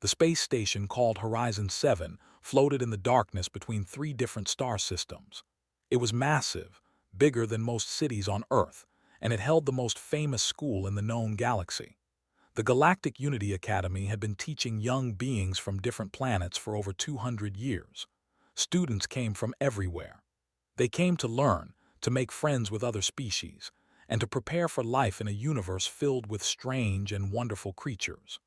The space station called Horizon 7 floated in the darkness between three different star systems. It was massive, bigger than most cities on Earth, and it held the most famous school in the known galaxy. The Galactic Unity Academy had been teaching young beings from different planets for over 200 years. Students came from everywhere. They came to learn, to make friends with other species, and to prepare for life in a universe filled with strange and wonderful creatures.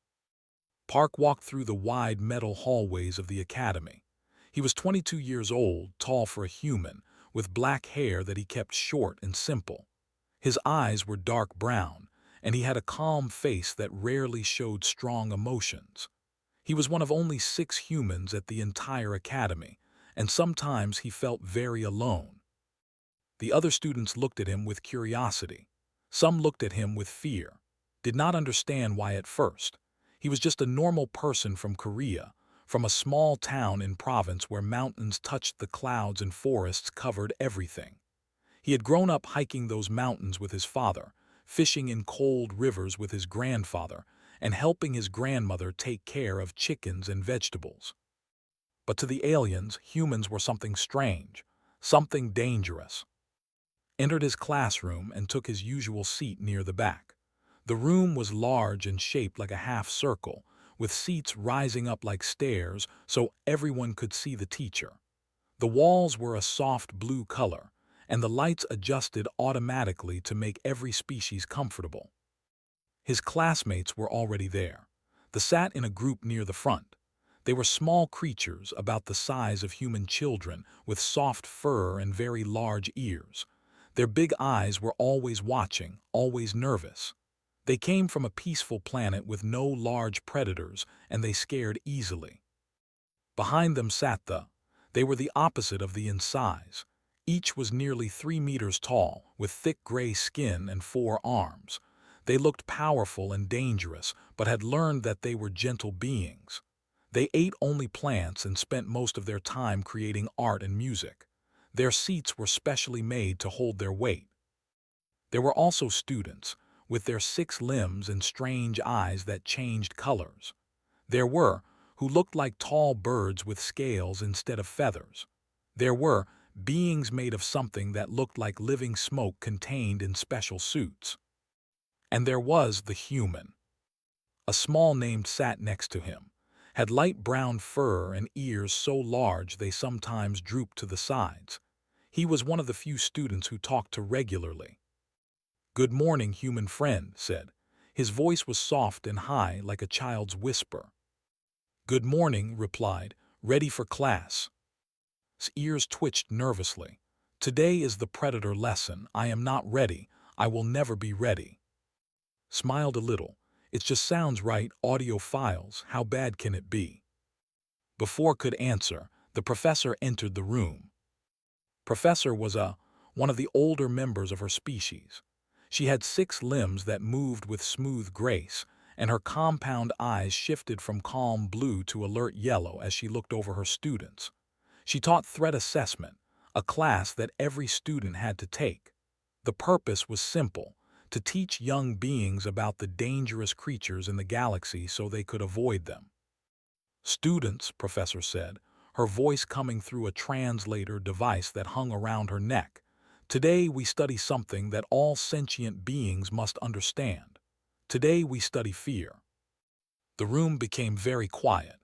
Park walked through the wide metal hallways of the academy. He was 22 years old, tall for a human, with black hair that he kept short and simple. His eyes were dark brown, and he had a calm face that rarely showed strong emotions. He was one of only 6 humans at the entire academy, and sometimes he felt very alone. The other students looked at him with curiosity. Some looked at him with fear, did not understand why at first. He was just a normal person from Korea, from a small town in province where mountains touched the clouds and forests covered everything. He had grown up hiking those mountains with his father, fishing in cold rivers with his grandfather, and helping his grandmother take care of chickens and vegetables. But to the aliens, humans were something strange, something dangerous. Entered his classroom and took his usual seat near the back. The room was large and shaped like a half circle, with seats rising up like stairs so everyone could see the teacher. The walls were a soft blue color, and the lights adjusted automatically to make every species comfortable. His classmates were already there. They sat in a group near the front. They were small creatures about the size of human children, with soft fur and very large ears. Their big eyes were always watching, always nervous. They came from a peaceful planet with no large predators, and they scared easily. Behind them sat they were the opposite of the in size. Each was nearly 3 meters tall, with thick gray skin and 4 arms. They looked powerful and dangerous, but had learned that they were gentle beings. They ate only plants and spent most of their time creating art and music. Their seats were specially made to hold their weight. There were also students, with their 6 limbs and strange eyes that changed colors. There were who looked like tall birds with scales instead of feathers. There were beings made of something that looked like living smoke contained in special suits. And there was the human. A small named sat next to him, had light brown fur and ears so large they sometimes drooped to the sides. He was one of the few students who talked to regularly. "Good morning, human friend," said. His voice was soft and high like a child's whisper. "Good morning," replied, "ready for class." His ears twitched nervously. "Today is the predator lesson. I am not ready. I will never be ready." Smiled a little. "It just sounds right, audio files. How bad can it be?" Before could answer, the professor entered the room. Professor was one of the older members of her species. She had 6 limbs that moved with smooth grace, and her compound eyes shifted from calm blue to alert yellow as she looked over her students. She taught threat assessment, a class that every student had to take. The purpose was simple: to teach young beings about the dangerous creatures in the galaxy so they could avoid them. "Students," Professor said, her voice coming through a translator device that hung around her neck, "today we study something that all sentient beings must understand. Today we study fear." The room became very quiet.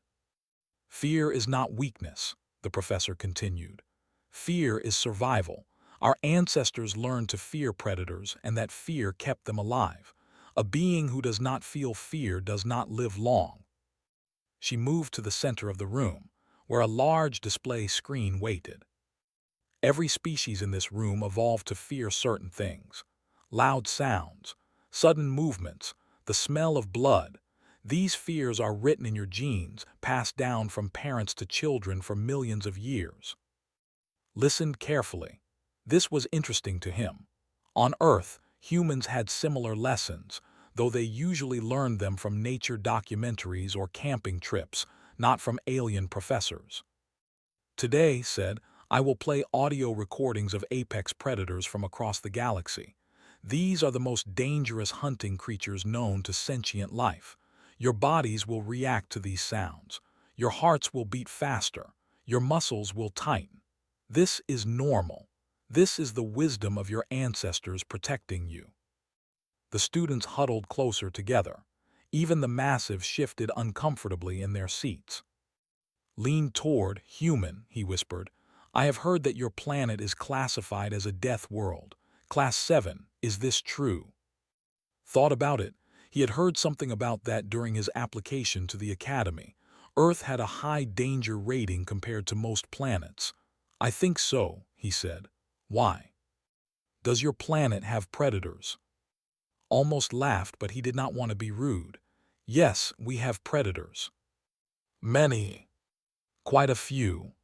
"Fear is not weakness," the professor continued. "Fear is survival. Our ancestors learned to fear predators, and that fear kept them alive. A being who does not feel fear does not live long." She moved to the center of the room, where a large display screen waited. Every species in this room evolved to fear certain things: loud sounds, sudden movements, the smell of blood. These fears are written in your genes, passed down from parents to children for millions of years. Listened carefully. This was interesting to him. On Earth, humans had similar lessons, though they usually learned them from nature documentaries or camping trips, not from alien professors. "Today," said, "I will play audio recordings of apex predators from across the galaxy. These are the most dangerous hunting creatures known to sentient life. Your bodies will react to these sounds. Your hearts will beat faster. Your muscles will tighten. This is normal. This is the wisdom of your ancestors protecting you. The students huddled closer together. Even the massive shifted uncomfortably in their seats. "Lean toward, human," he whispered. "I have heard that your planet is classified as a death world. Class 7, is this true?" Thought about it. He had heard something about that during his application to the academy. Earth had a high danger rating compared to most planets. "I think so," he said. "Why? Does your planet have predators?" Almost laughed, but he did not want to be rude. "Yes, we have predators. Many. Quite a few."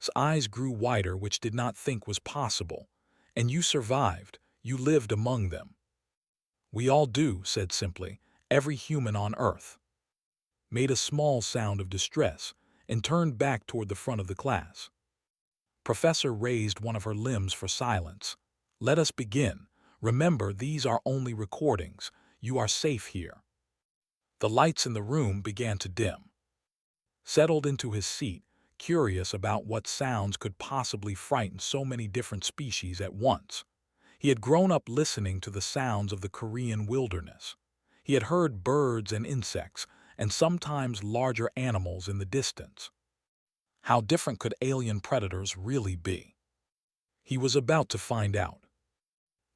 His eyes grew wider, which did not think was possible. "And you survived. You lived among them." "We all do," said simply. "Every human on Earth." Made a small sound of distress and turned back toward the front of the class. Professor raised one of her limbs for silence. "Let us begin. Remember, these are only recordings. You are safe here." The lights in the room began to dim. Settled into his seat, curious about what sounds could possibly frighten so many different species at once. He had grown up listening to the sounds of the Korean wilderness. He had heard birds and insects, and sometimes larger animals in the distance. How different could alien predators really be? He was about to find out.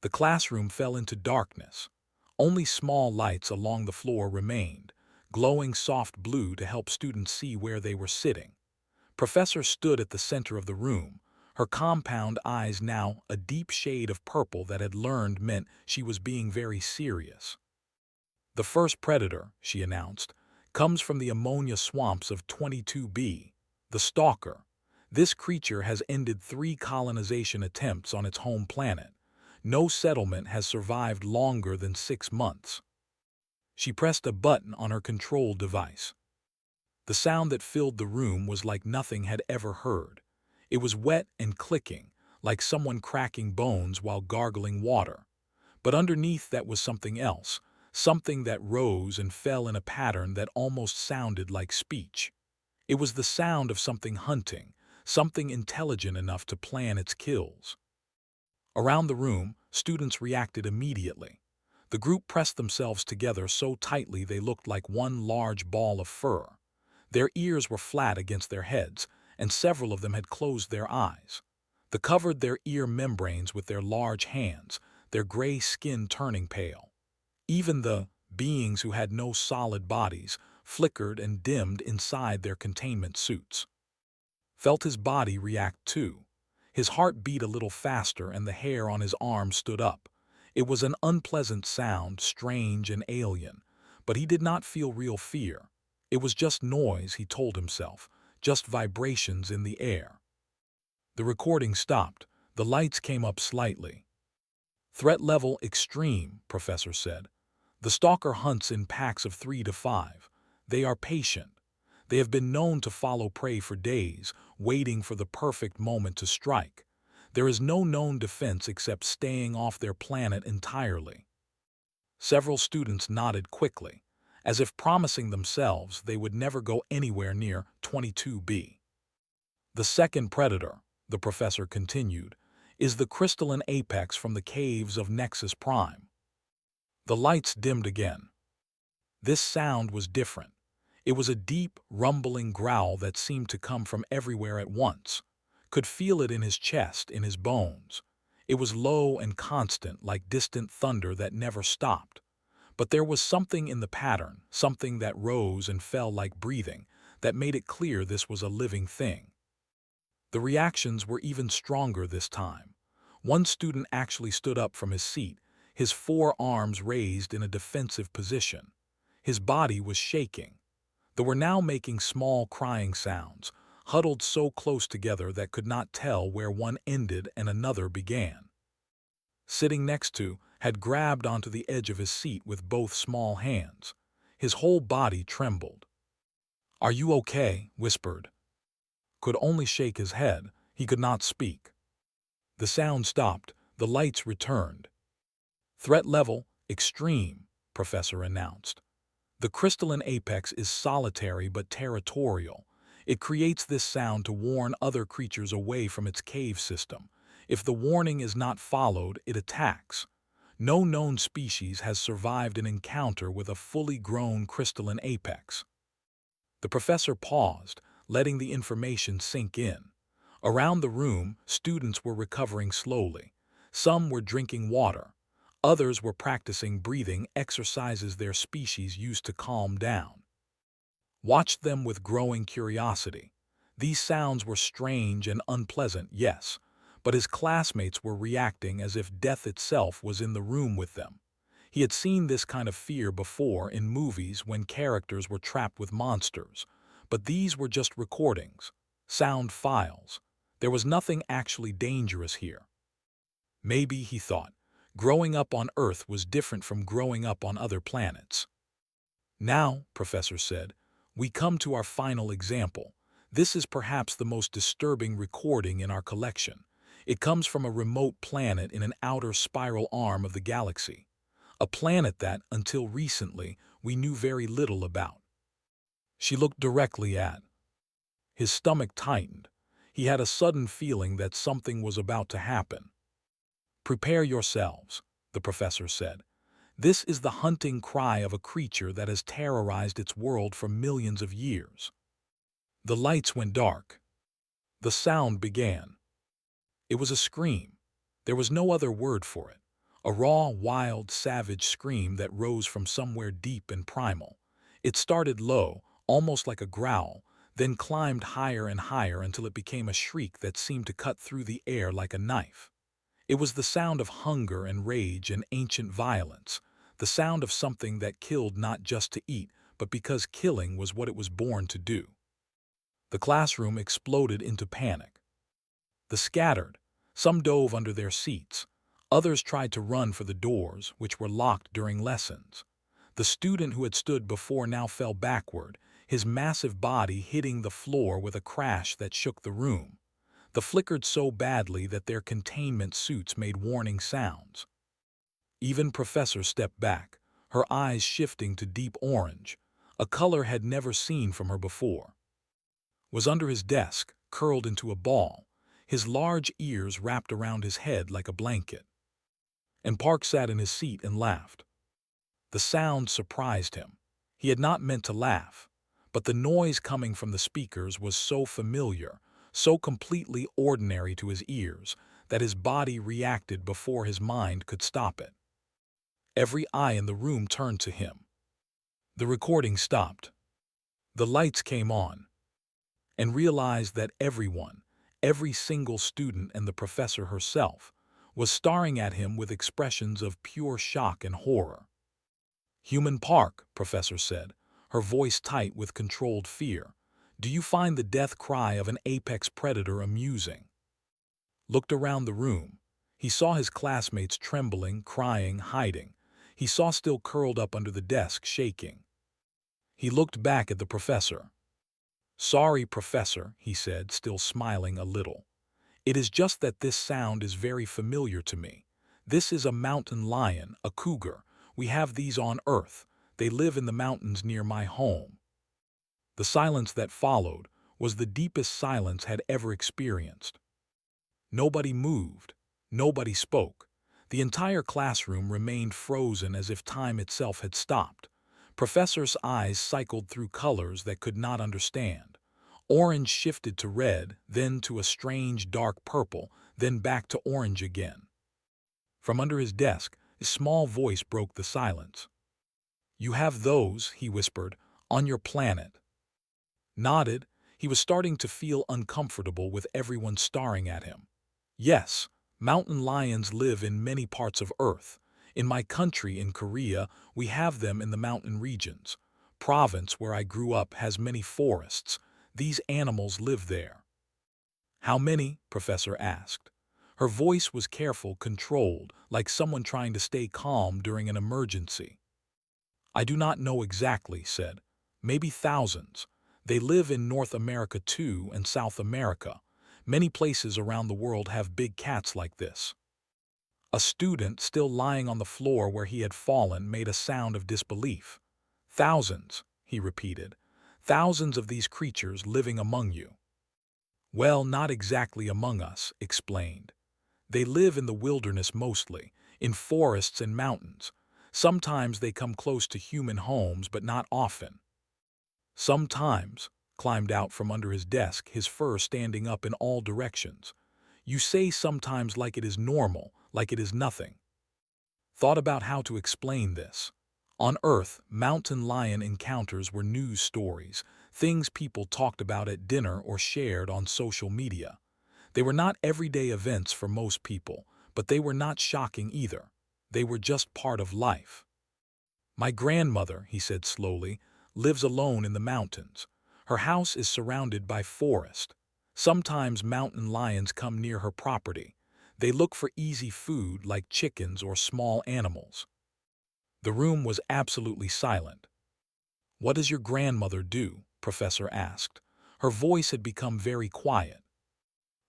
The classroom fell into darkness. Only small lights along the floor remained, glowing soft blue to help students see where they were sitting. Professor stood at the center of the room, her compound eyes now a deep shade of purple that had learned meant she was being very serious. "The first predator," she announced, "comes from the ammonia swamps of 22B, the Stalker. This creature has ended 3 colonization attempts on its home planet. No settlement has survived longer than 6 months." She pressed a button on her control device. The sound that filled the room was like nothing had ever heard. It was wet and clicking, like someone cracking bones while gargling water. But underneath that was something else, something that rose and fell in a pattern that almost sounded like speech. It was the sound of something hunting, something intelligent enough to plan its kills. Around the room, students reacted immediately. The group pressed themselves together so tightly they looked like one large ball of fur. Their ears were flat against their heads, and several of them had closed their eyes. They covered their ear membranes with their large hands, their gray skin turning pale. Even the beings who had no solid bodies flickered and dimmed inside their containment suits. Felt his body react too. His heart beat a little faster and the hair on his arm stood up. It was an unpleasant sound, strange and alien, but he did not feel real fear. It was just noise, he told himself, just vibrations in the air. The recording stopped. The lights came up slightly. "Threat level extreme," Professor said. "The stalker hunts in packs of 3 to 5. They are patient. They have been known to follow prey for days, waiting for the perfect moment to strike. There is no known defense except staying off their planet entirely." Several students nodded quickly, as if promising themselves they would never go anywhere near 22B. "The second predator," the professor continued, "is the crystalline apex from the caves of Nexus Prime." The lights dimmed again. This sound was different. It was a deep, rumbling growl that seemed to come from everywhere at once. Could feel it in his chest, in his bones. It was low and constant, like distant thunder that never stopped. But there was something in the pattern, something that rose and fell like breathing, that made it clear this was a living thing. The reactions were even stronger this time. One student actually stood up from his seat, his 4 arms raised in a defensive position. His body was shaking. They were now making small crying sounds, huddled so close together that could not tell where one ended and another began. Sitting next to, had grabbed onto the edge of his seat with both small hands. His whole body trembled. "Are you okay?" whispered. Could only shake his head. He could not speak. The sound stopped. The lights returned. "Threat level extreme," Professor announced. The crystalline apex is solitary but territorial. It creates this sound to warn other creatures away from its cave system. If the warning is not followed, it attacks. No known species has survived an encounter with a fully grown crystalline apex. The professor paused, letting the information sink in. Around the room, students were recovering slowly. Some were drinking water. Others were practicing breathing exercises their species used to calm down. Watched them with growing curiosity. These sounds were strange and unpleasant, yes, but his classmates were reacting as if death itself was in the room with them. He had seen this kind of fear before in movies when characters were trapped with monsters, but these were just recordings, sound files. There was nothing actually dangerous here. Maybe, he thought, growing up on Earth was different from growing up on other planets. Now, Professor said, we come to our final example. This is perhaps the most disturbing recording in our collection. It comes from a remote planet in an outer spiral arm of the galaxy. A planet that, until recently, we knew very little about. She looked directly at. His stomach tightened. He had a sudden feeling that something was about to happen. Prepare yourselves, the professor said. This is the hunting cry of a creature that has terrorized its world for millions of years. The lights went dark. The sound began. It was a scream. There was no other word for it. A raw, wild, savage scream that rose from somewhere deep and primal. It started low, almost like a growl, then climbed higher and higher until it became a shriek that seemed to cut through the air like a knife. It was the sound of hunger and rage and ancient violence, the sound of something that killed not just to eat, but because killing was what it was born to do. The classroom exploded into panic. They scattered. Some dove under their seats. Others tried to run for the doors, which were locked during lessons. The student who had stood before now fell backward, his massive body hitting the floor with a crash that shook the room. They flickered so badly that their containment suits made warning sounds. Even Professor stepped back, her eyes shifting to deep orange, a color had never seen from her before. Was under his desk, curled into a ball, his large ears wrapped around his head like a blanket. And Park sat in his seat and laughed. The sound surprised him. He had not meant to laugh, but the noise coming from the speakers was so familiar, so completely ordinary to his ears, that his body reacted before his mind could stop it. Every eye in the room turned to him. The recording stopped. The lights came on, and realized that everyone, every single student and the professor herself, was staring at him with expressions of pure shock and horror. "Human Park," Professor said, her voice tight with controlled fear, "do you find the death cry of an apex predator amusing?" Looked around the room. He saw his classmates trembling, crying, hiding. He saw still curled up under the desk, shaking. He looked back at the professor. "Sorry, Professor," he said, still smiling a little. "It is just that this sound is very familiar to me. This is a mountain lion, a cougar. We have these on Earth. They live in the mountains near my home." The silence that followed was the deepest silence had ever experienced. Nobody moved. Nobody spoke. The entire classroom remained frozen as if time itself had stopped. Professor's eyes cycled through colors that could not understand. Orange shifted to red, then to a strange dark purple, then back to orange again. From under his desk, a small voice broke the silence. "You have those," he whispered, "on your planet." Nodded. He was starting to feel uncomfortable with everyone staring at him. "Yes, mountain lions live in many parts of Earth. In my country, in Korea, we have them in the mountain regions. Province where I grew up has many forests. These animals live there." "How many?" Professor asked. Her voice was careful, controlled, like someone trying to stay calm during an emergency. "I do not know exactly," said. "Maybe thousands. They live in North America too and South America. Many places around the world have big cats like this." A student, still lying on the floor where he had fallen, made a sound of disbelief. Thousands, he repeated. Thousands of these creatures living among you. Well, not exactly among us, explained. They live in the wilderness mostly, in forests and mountains. Sometimes they come close to human homes, but not often. Sometimes, climbed out from under his desk, his fur standing up in all directions. You say sometimes like it is normal, like it is nothing. Thought about how to explain this. On Earth, mountain lion encounters were news stories, things people talked about at dinner or shared on social media. They were not everyday events for most people, but they were not shocking either. They were just part of life. My grandmother, he said slowly, lives alone in the mountains. Her house is surrounded by forest. Sometimes mountain lions come near her property. They look for easy food like chickens or small animals. The room was absolutely silent. What does your grandmother do? Professor asked. Her voice had become very quiet.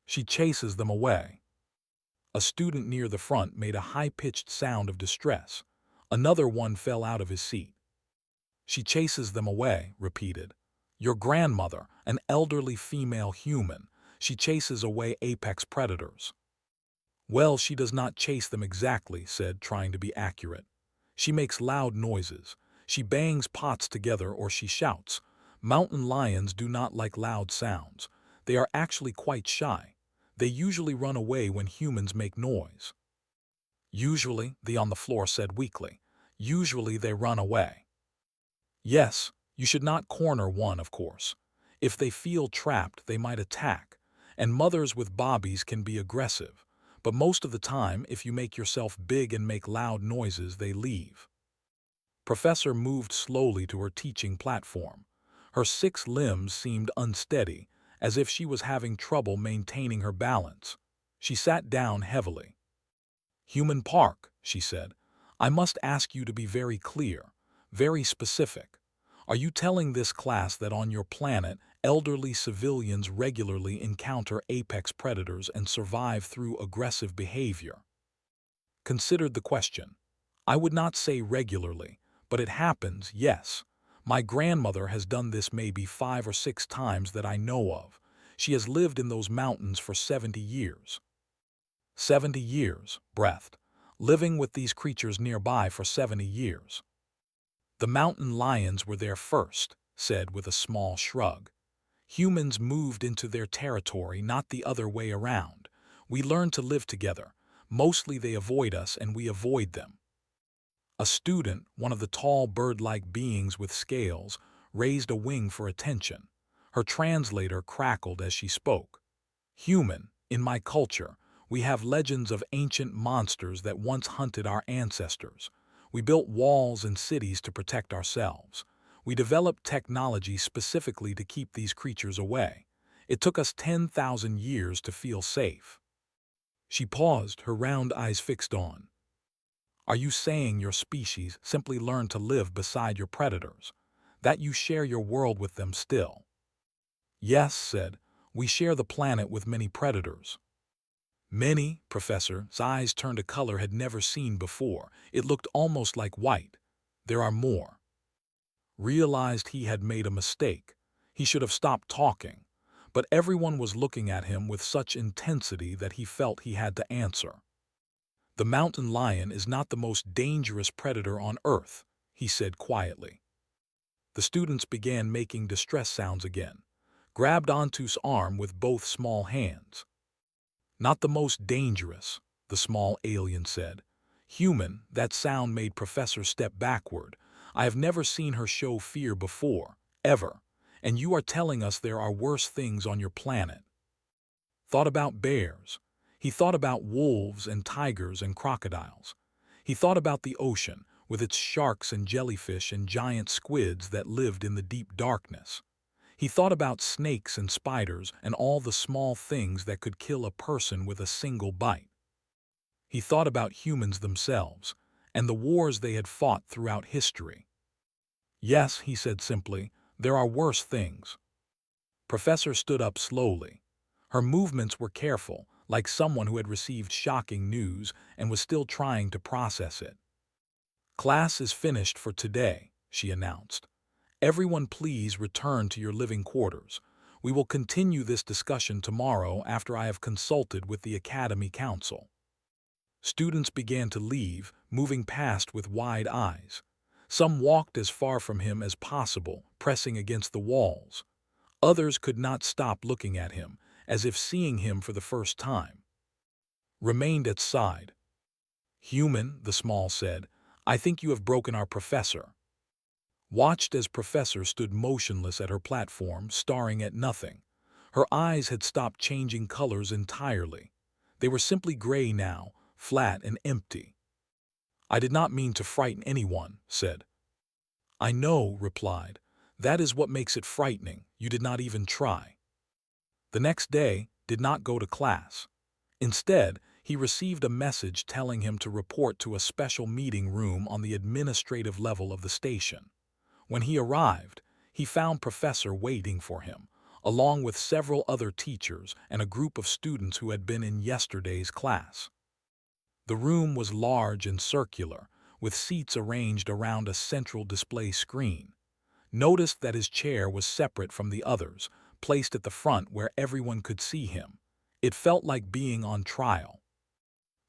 She chases them away. A student near the front made a high-pitched sound of distress. Another one fell out of his seat. She chases them away, repeated. Your grandmother, an elderly female human, she chases away apex predators. Well, she does not chase them exactly, said, trying to be accurate. She makes loud noises. She bangs pots together or she shouts. Mountain lions do not like loud sounds. They are actually quite shy. They usually run away when humans make noise. Usually, the on the floor said weakly. Usually they run away. Yes, you should not corner one, of course. If they feel trapped, they might attack, and mothers with bobbies can be aggressive. But most of the time, if you make yourself big and make loud noises, they leave. Professor moved slowly to her teaching platform. Her 6 limbs seemed unsteady, as if she was having trouble maintaining her balance. She sat down heavily. Human Park, she said, I must ask you to be very clear, very specific. Are you telling this class that on your planet, elderly civilians regularly encounter apex predators and survive through aggressive behavior? Considered the question. I would not say regularly, but it happens, yes. My grandmother has done this maybe 5 or 6 times that I know of. She has lived in those mountains for 70 years. 70 years, breathed. Living with these creatures nearby for 70 years. The mountain lions were there first, said with a small shrug. Humans moved into their territory, not the other way around. We learned to live together. Mostly they avoid us and we avoid them. A student, one of the tall bird-like beings with scales, raised a wing for attention. Her translator crackled as she spoke. Human, in my culture, we have legends of ancient monsters that once hunted our ancestors. We built walls and cities to protect ourselves. We developed technology specifically to keep these creatures away. It took us 10,000 years to feel safe. She paused, her round eyes fixed on. Are you saying your species simply learned to live beside your predators? That you share your world with them still? Yes, said, we share the planet with many predators. Many, Professor's eyes turned a color had never seen before. It looked almost like white. There are more. Realized he had made a mistake. He should have stopped talking. But everyone was looking at him with such intensity that he felt he had to answer. The mountain lion is not the most dangerous predator on Earth, he said quietly. The students began making distress sounds again, grabbed onto's arm with both small hands. Not the most dangerous, the small alien said. Human, that sound made Professor step backward. I have never seen her show fear before, ever. And you are telling us there are worse things on your planet. Thought about bears. He thought about wolves and tigers and crocodiles. He thought about the ocean, with its sharks and jellyfish and giant squids that lived in the deep darkness. He thought about snakes and spiders and all the small things that could kill a person with a single bite. He thought about humans themselves and the wars they had fought throughout history. Yes, he said simply, there are worse things. Professor stood up slowly. Her movements were careful, like someone who had received shocking news and was still trying to process it. Class is finished for today, she announced. "Everyone please return to your living quarters. We will continue this discussion tomorrow after I have consulted with the Academy Council." Students began to leave, moving past with wide eyes. Some walked as far from him as possible, pressing against the walls. Others could not stop looking at him, as if seeing him for the first time. Remained at side. "Human," the small said, "I think you have broken our professor." Watched as Professor stood motionless at her platform, staring at nothing. Her eyes had stopped changing colors entirely. They were simply gray now, flat and empty. "I did not mean to frighten anyone," said. "I know," replied. "That is what makes it frightening. You did not even try." The next day, did not go to class. Instead, he received a message telling him to report to a special meeting room on the administrative level of the station. When he arrived, he found Professor waiting for him, along with several other teachers and a group of students who had been in yesterday's class. The room was large and circular, with seats arranged around a central display screen. Noticed that his chair was separate from the others, placed at the front where everyone could see him. It felt like being on trial.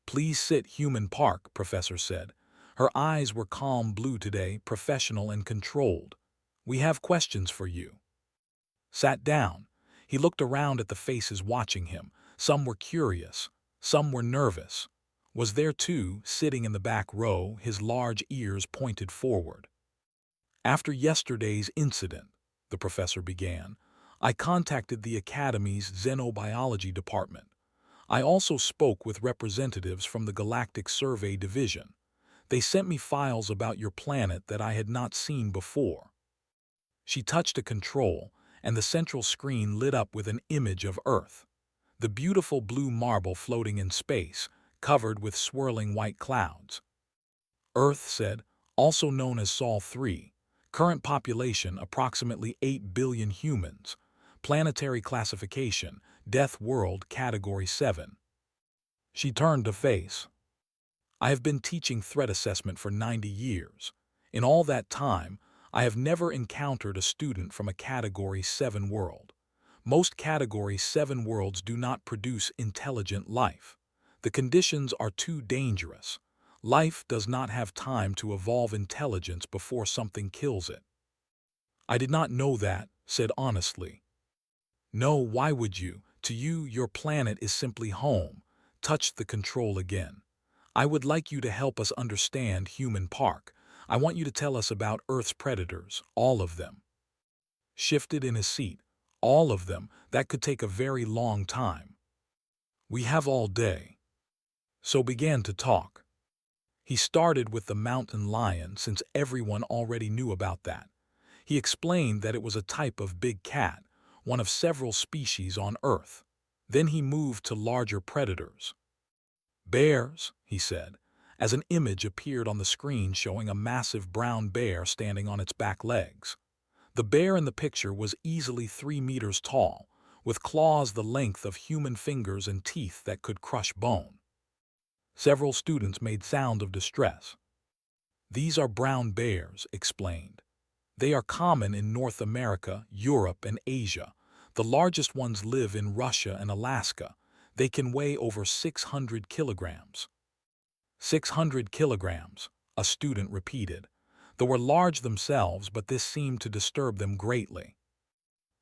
"Please sit, Human Park," Professor said. Her eyes were calm blue today, professional and controlled. "We have questions for you." Sat down. He looked around at the faces watching him. Some were curious. Some were nervous. Was there too, sitting in the back row, his large ears pointed forward. "After yesterday's incident," the professor began, "I contacted the Academy's Xenobiology department. I also spoke with representatives from the Galactic Survey Division. They sent me files about your planet that I had not seen before." She touched a control, and the central screen lit up with an image of Earth. The beautiful blue marble floating in space, covered with swirling white clouds. "Earth," said, "also known as Sol 3. Current population approximately 8 billion humans. Planetary classification, Death World Category 7. She turned to face. "I have been teaching threat assessment for 90 years. In all that time, I have never encountered a student from a Category 7 world. Most Category 7 worlds do not produce intelligent life. The conditions are too dangerous. Life does not have time to evolve intelligence before something kills it." "I did not know that," said honestly. "No, why would you? To you, your planet is simply home." Touched the control again. "I would like you to help us understand Human Park. I want you to tell us about Earth's predators, all of them." Shifted in his seat. "All of them, that could take a very long time." "We have all day." So began to talk. He started with the mountain lion since everyone already knew about that. He explained that it was a type of big cat, one of several species on Earth. Then he moved to larger predators. "Bears," he said, as an image appeared on the screen showing a massive brown bear standing on its back legs. The bear in the picture was easily 3 meters tall, with claws the length of human fingers and teeth that could crush bone. Several students made sound of distress. "These are brown bears," explained. "They are common in North America, Europe, and Asia. The largest ones live in Russia and Alaska. They can weigh over 600 kilograms. 600 kilograms, a student repeated. They were large themselves, but this seemed to disturb them greatly.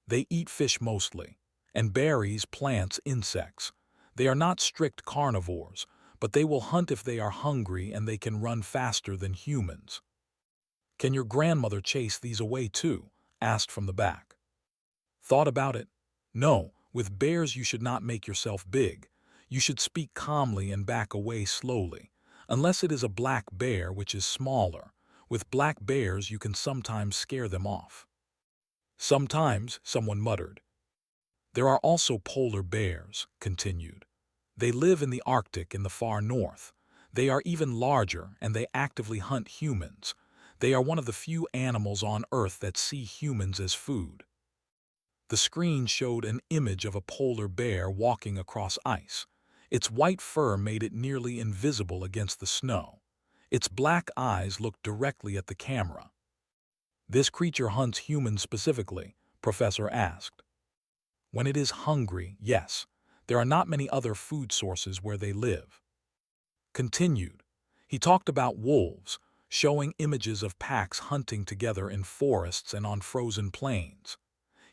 "They eat fish mostly, and berries, plants, insects. They are not strict carnivores, but they will hunt if they are hungry, and they can run faster than humans." "Can your grandmother chase these away too?" asked from the back. "Thought about it? No, with bears you should not make yourself big. You should speak calmly and back away slowly, unless it is a black bear, which is smaller. With black bears you can sometimes scare them off." "Sometimes," someone muttered. "There are also polar bears," continued. "They live in the Arctic in the far north. They are even larger, and they actively hunt humans. They are one of the few animals on Earth that see humans as food." The screen showed an image of a polar bear walking across ice. Its white fur made it nearly invisible against the snow. Its black eyes looked directly at the camera. This creature hunts humans specifically, Professor asked. When it is hungry, yes. There are not many other food sources where they live. Continued. He talked about wolves, showing images of packs hunting together in forests and on frozen plains.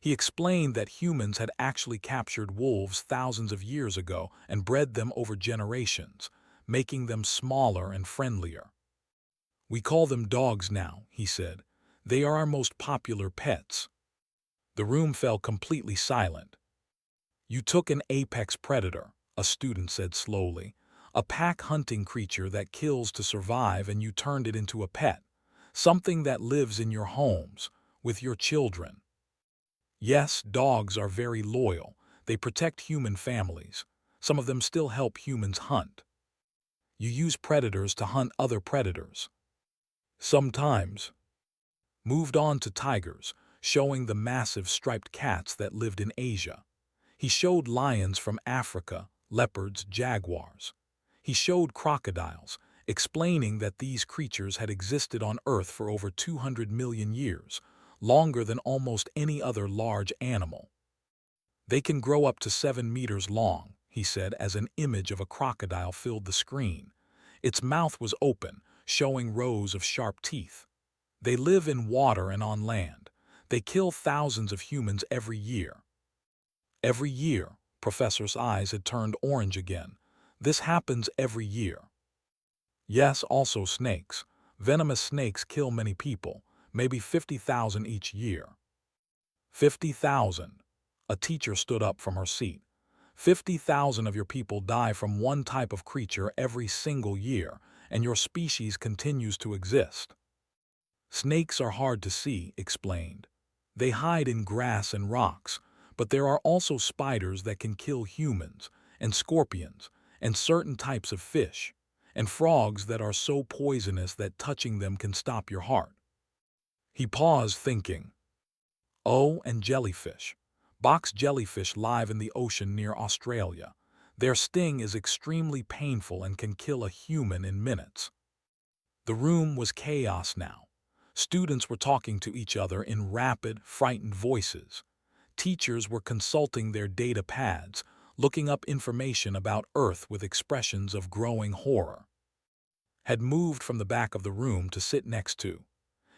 He explained that humans had actually captured wolves thousands of years ago and bred them over generations, making them smaller and friendlier. We call them dogs now, he said. They are our most popular pets. The room fell completely silent. You took an apex predator, a student said slowly, a pack-hunting creature that kills to survive, and you turned it into a pet, something that lives in your homes, with your children. Yes, dogs are very loyal. They protect human families. Some of them still help humans hunt. You use predators to hunt other predators. Sometimes. Moved on to tigers, showing the massive striped cats that lived in Asia. He showed lions from Africa, leopards, jaguars. He showed crocodiles, explaining that these creatures had existed on Earth for over 200 million years, longer than almost any other large animal. They can grow up to 7 meters long, he said as an image of a crocodile filled the screen. Its mouth was open, showing rows of sharp teeth. They live in water and on land. They kill thousands of humans every year. Every year, Professor's eyes had turned orange again. This happens every year. Yes, also snakes. Venomous snakes kill many people, maybe 50,000 each year. 50,000. A teacher stood up from her seat. 50,000 of your people die from one type of creature every single year, and your species continues to exist. Snakes are hard to see, explained. They hide in grass and rocks, but there are also spiders that can kill humans, and scorpions, and certain types of fish, and frogs that are so poisonous that touching them can stop your heart. He paused, thinking. Oh, and jellyfish. Box jellyfish live in the ocean near Australia. Their sting is extremely painful and can kill a human in minutes. The room was chaos now. Students were talking to each other in rapid, frightened voices. Teachers were consulting their data pads, looking up information about Earth with expressions of growing horror. Had moved from the back of the room to sit next to.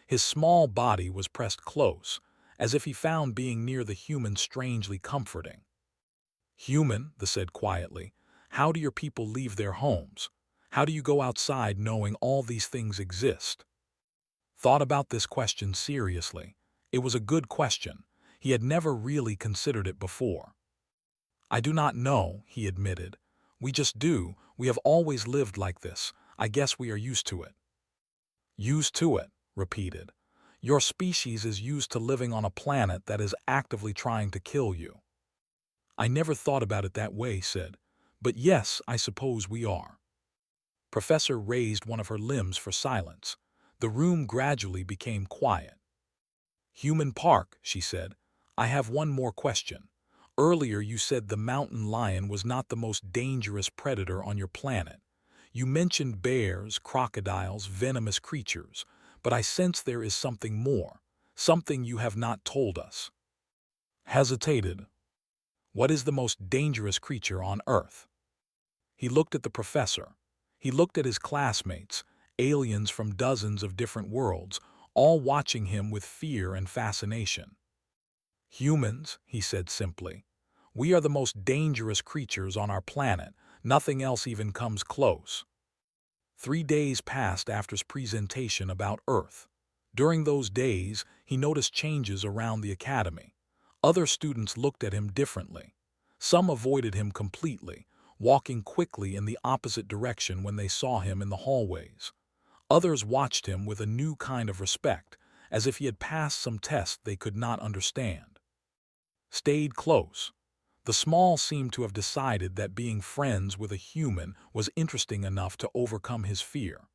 His small body was pressed close, as if he found being near the human strangely comforting. Human, the said quietly, how do your people leave their homes? How do you go outside knowing all these things exist? Thought about this question seriously. It was a good question. He had never really considered it before. I do not know, he admitted. We just do. We have always lived like this. I guess we are used to it. Used to it, repeated. Your species is used to living on a planet that is actively trying to kill you. I never thought about it that way, said. But yes, I suppose we are. Professor raised one of her limbs for silence. The room gradually became quiet. Human Park, she said. I have one more question. Earlier you said the mountain lion was not the most dangerous predator on your planet. You mentioned bears, crocodiles, venomous creatures, but I sense there is something more, something you have not told us. Hesitated. What is the most dangerous creature on Earth? He looked at the professor. He looked at his classmates, aliens from dozens of different worlds, all watching him with fear and fascination. Humans, he said simply. We are the most dangerous creatures on our planet. Nothing else even comes close. 3 days passed after his presentation about Earth. During those days, he noticed changes around the academy. Other students looked at him differently. Some avoided him completely, walking quickly in the opposite direction when they saw him in the hallways. Others watched him with a new kind of respect, as if he had passed some test they could not understand. Stayed close. The small seemed to have decided that being friends with a human was interesting enough to overcome his fear.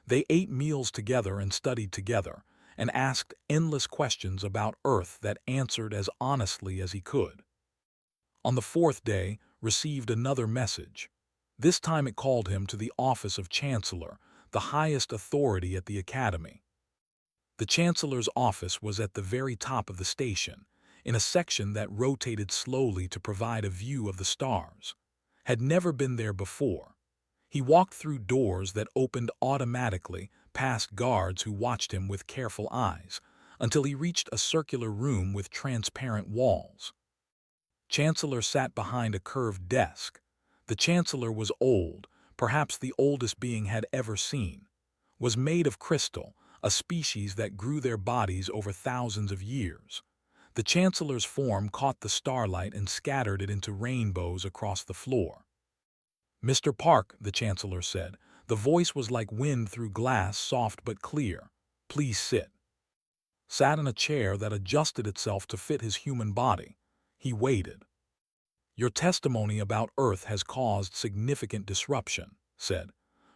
They ate meals together and studied together, and asked endless questions about Earth that answered as honestly as he could. On the 4th day, received another message. This time it called him to the office of Chancellor, the highest authority at the academy. The Chancellor's office was at the very top of the station, in a section that rotated slowly to provide a view of the stars. Had never been there before. He walked through doors that opened automatically, past guards who watched him with careful eyes, until he reached a circular room with transparent walls. Chancellor sat behind a curved desk. The Chancellor was old, perhaps the oldest being had ever seen. Was made of crystal, a species that grew their bodies over thousands of years. The Chancellor's form caught the starlight and scattered it into rainbows across the floor. "Mr. Park," the Chancellor said. The voice was like wind through glass, soft but clear. "Please sit." Sat in a chair that adjusted itself to fit his human body. He waited. "Your testimony about Earth has caused significant disruption," said.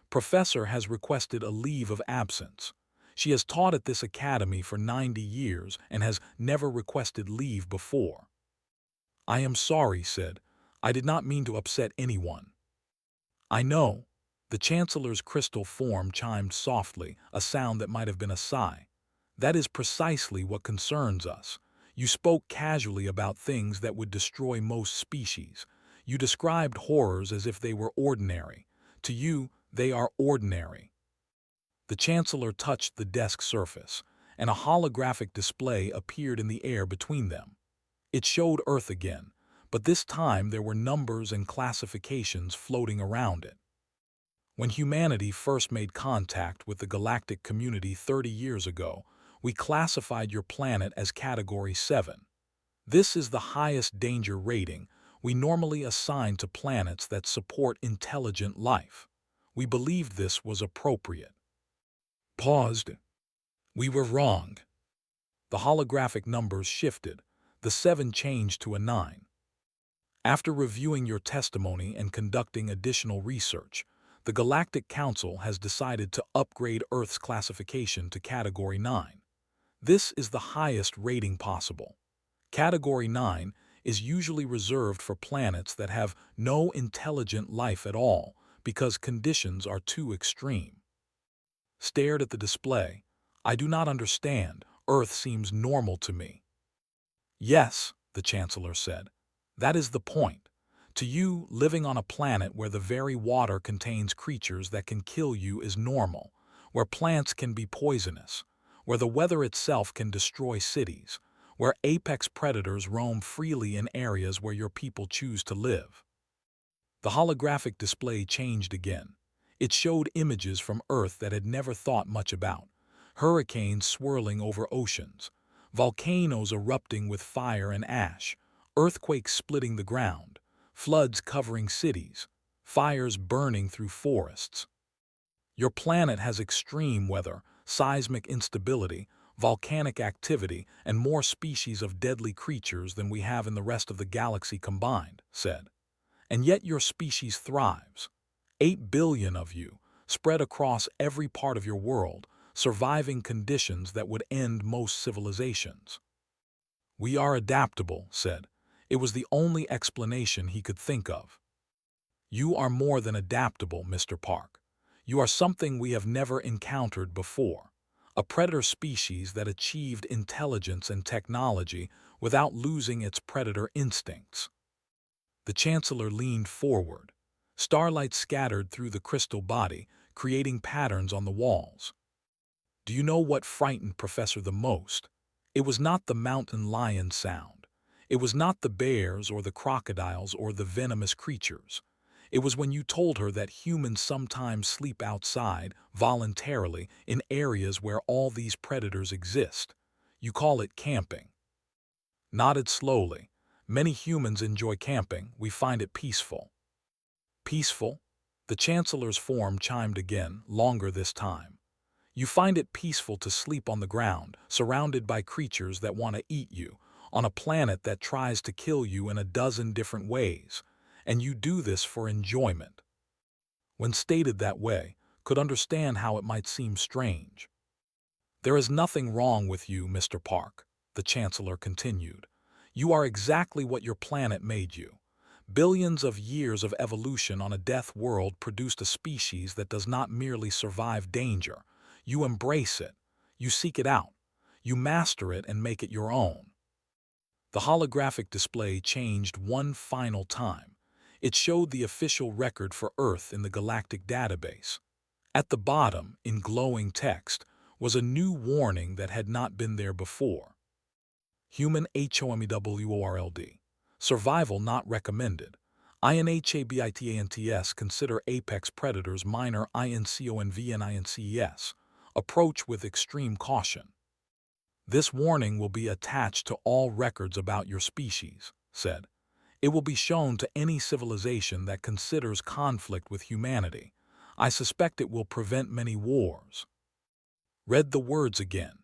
"Professor has requested a leave of absence. She has taught at this academy for 90 years and has never requested leave before." "I am sorry," said. "I did not mean to upset anyone." "I know." The Chancellor's crystal form chimed softly, a sound that might have been a sigh. "That is precisely what concerns us. You spoke casually about things that would destroy most species. You described horrors as if they were ordinary. To you, they are ordinary." The Chancellor touched the desk surface, and a holographic display appeared in the air between them. It showed Earth again, but this time there were numbers and classifications floating around it. "When humanity first made contact with the galactic community 30 years ago, we classified your planet as Category 7. This is the highest danger rating we normally assign to planets that support intelligent life. We believed this was appropriate." Paused. "We were wrong." The holographic numbers shifted. The 7 changed to a 9. "After reviewing your testimony and conducting additional research, the Galactic Council has decided to upgrade Earth's classification to Category 9. This is the highest rating possible. Category 9 is usually reserved for planets that have no intelligent life at all because conditions are too extreme." Stared at the display. "I do not understand. Earth seems normal to me." "Yes," the Chancellor said. "That is the point. To you, living on a planet where the very water contains creatures that can kill you is normal, where plants can be poisonous, where the weather itself can destroy cities, where apex predators roam freely in areas where your people choose to live." The holographic display changed again. It showed images from Earth that had never thought much about. Hurricanes swirling over oceans, volcanoes erupting with fire and ash, earthquakes splitting the ground, floods covering cities, fires burning through forests. "Your planet has extreme weather, seismic instability, volcanic activity, and more species of deadly creatures than we have in the rest of the galaxy combined," said. "And yet your species thrives. 8 billion of you, spread across every part of your world, surviving conditions that would end most civilizations." "We are adaptable," said. It was the only explanation he could think of. "You are more than adaptable, Mr. Park. You are something we have never encountered before. A predator species that achieved intelligence and technology without losing its predator instincts." The Chancellor leaned forward. Starlight scattered through the crystal body, creating patterns on the walls. "Do you know what frightened Professor the most? It was not the mountain lion sound. It was not the bears or the crocodiles or the venomous creatures. It was when you told her that humans sometimes sleep outside, voluntarily, in areas where all these predators exist. You call it camping." Nodded slowly. "Many humans enjoy camping. We find it peaceful." "Peaceful?" The Chancellor's form chimed again, longer this time. "You find it peaceful to sleep on the ground, surrounded by creatures that want to eat you, on a planet that tries to kill you in a dozen different ways, and you do this for enjoyment." When stated that way, could understand how it might seem strange. "There is nothing wrong with you, Mr. Park," the Chancellor continued. "You are exactly what your planet made you. Billions of years of evolution on a death world produced a species that does not merely survive danger. You embrace it. You seek it out. You master it and make it your own. The holographic display changed one final time. It showed the official record for Earth in the Galactic database. At the bottom, in glowing text, was a new warning that had not been there before. Human HOMEWORLD. Survival not recommended. INHABITANTS consider apex predators minor INCONVNINCES. Approach with extreme caution. This warning will be attached to all records about your species, said. It will be shown to any civilization that considers conflict with humanity. I suspect it will prevent many wars. Read the words again.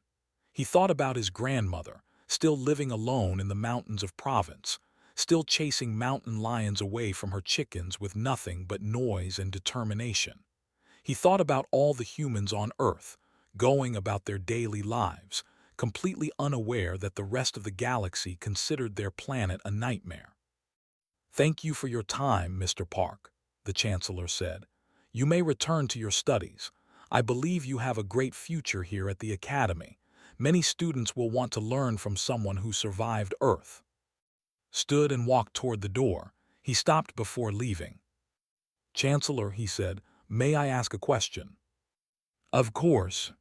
He thought about his grandmother, still living alone in the mountains of Provence, still chasing mountain lions away from her chickens with nothing but noise and determination. He thought about all the humans on Earth, going about their daily lives, completely unaware that the rest of the galaxy considered their planet a nightmare. "Thank you for your time, Mr. Park," the Chancellor said. "You may return to your studies. I believe you have a great future here at the Academy. Many students will want to learn from someone who survived Earth." Stood and walked toward the door. He stopped before leaving. "Chancellor," he said, "may I ask a question?" "Of course."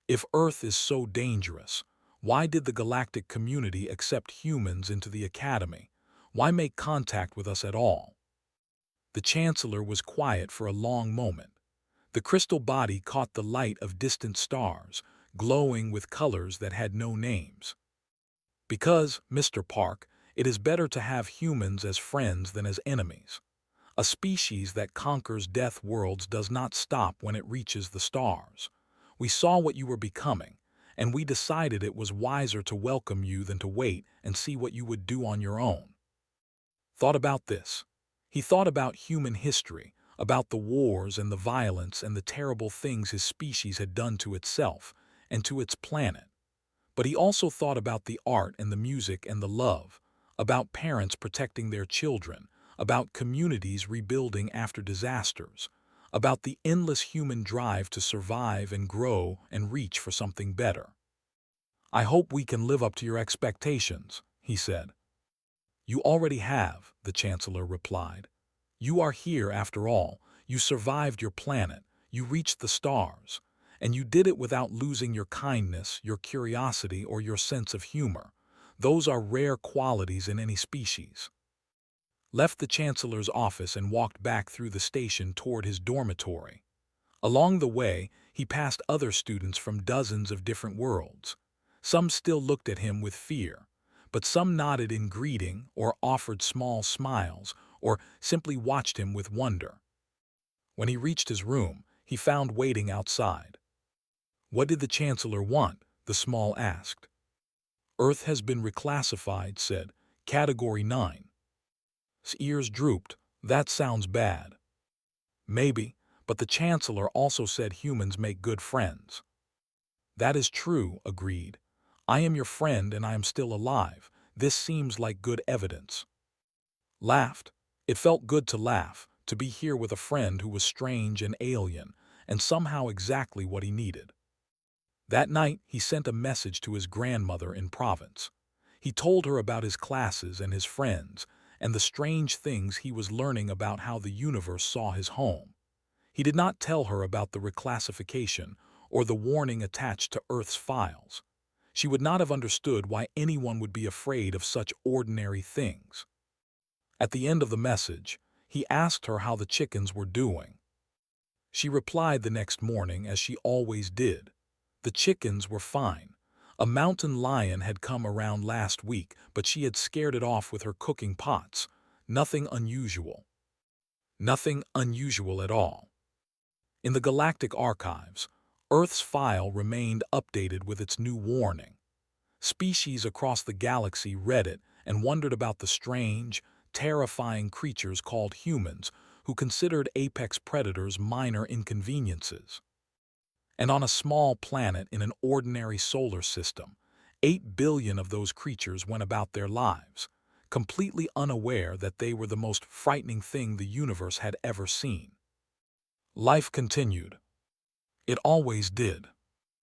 "If Earth is so dangerous, why did the galactic community accept humans into the Academy? Why make contact with us at all?" The Chancellor was quiet for a long moment. The crystal body caught the light of distant stars, glowing with colors that had no names. "Because, Mr. Park, it is better to have humans as friends than as enemies. A species that conquers death worlds does not stop when it reaches the stars. We saw what you were becoming, and we decided it was wiser to welcome you than to wait and see what you would do on your own." Thought about this. He thought about human history, about the wars and the violence and the terrible things his species had done to itself and to its planet. But he also thought about the art and the music and the love, about parents protecting their children, about communities rebuilding after disasters, about the endless human drive to survive and grow and reach for something better. "I hope we can live up to your expectations," he said. "You already have," the Chancellor replied. "You are here after all. You survived your planet. You reached the stars. And you did it without losing your kindness, your curiosity, or your sense of humor. Those are rare qualities in any species." Left the Chancellor's office and walked back through the station toward his dormitory. Along the way, he passed other students from dozens of different worlds. Some still looked at him with fear, but some nodded in greeting or offered small smiles or simply watched him with wonder. When he reached his room, he found waiting outside. "What did the Chancellor want?" the small asked. "Earth has been reclassified," said. "Category 9. His ears drooped. "That sounds bad." "Maybe, but the Chancellor also said humans make good friends." "That is true," agreed. "I am your friend and I am still alive. This seems like good evidence." Laughed. It felt good to laugh, to be here with a friend who was strange and alien, and somehow exactly what he needed. That night, he sent a message to his grandmother in Provence. He told her about his classes and his friends, and the strange things he was learning about how the universe saw his home. He did not tell her about the reclassification or the warning attached to Earth's files. She would not have understood why anyone would be afraid of such ordinary things. At the end of the message, he asked her how the chickens were doing. She replied the next morning as she always did. The chickens were fine. A mountain lion had come around last week, but she had scared it off with her cooking pots. Nothing unusual. Nothing unusual at all. In the Galactic Archives, Earth's file remained updated with its new warning. Species across the galaxy read it and wondered about the strange, terrifying creatures called humans who considered apex predators minor inconveniences. And on a small planet in an ordinary solar system, 8 billion of those creatures went about their lives, completely unaware that they were the most frightening thing the universe had ever seen. Life continued. It always did.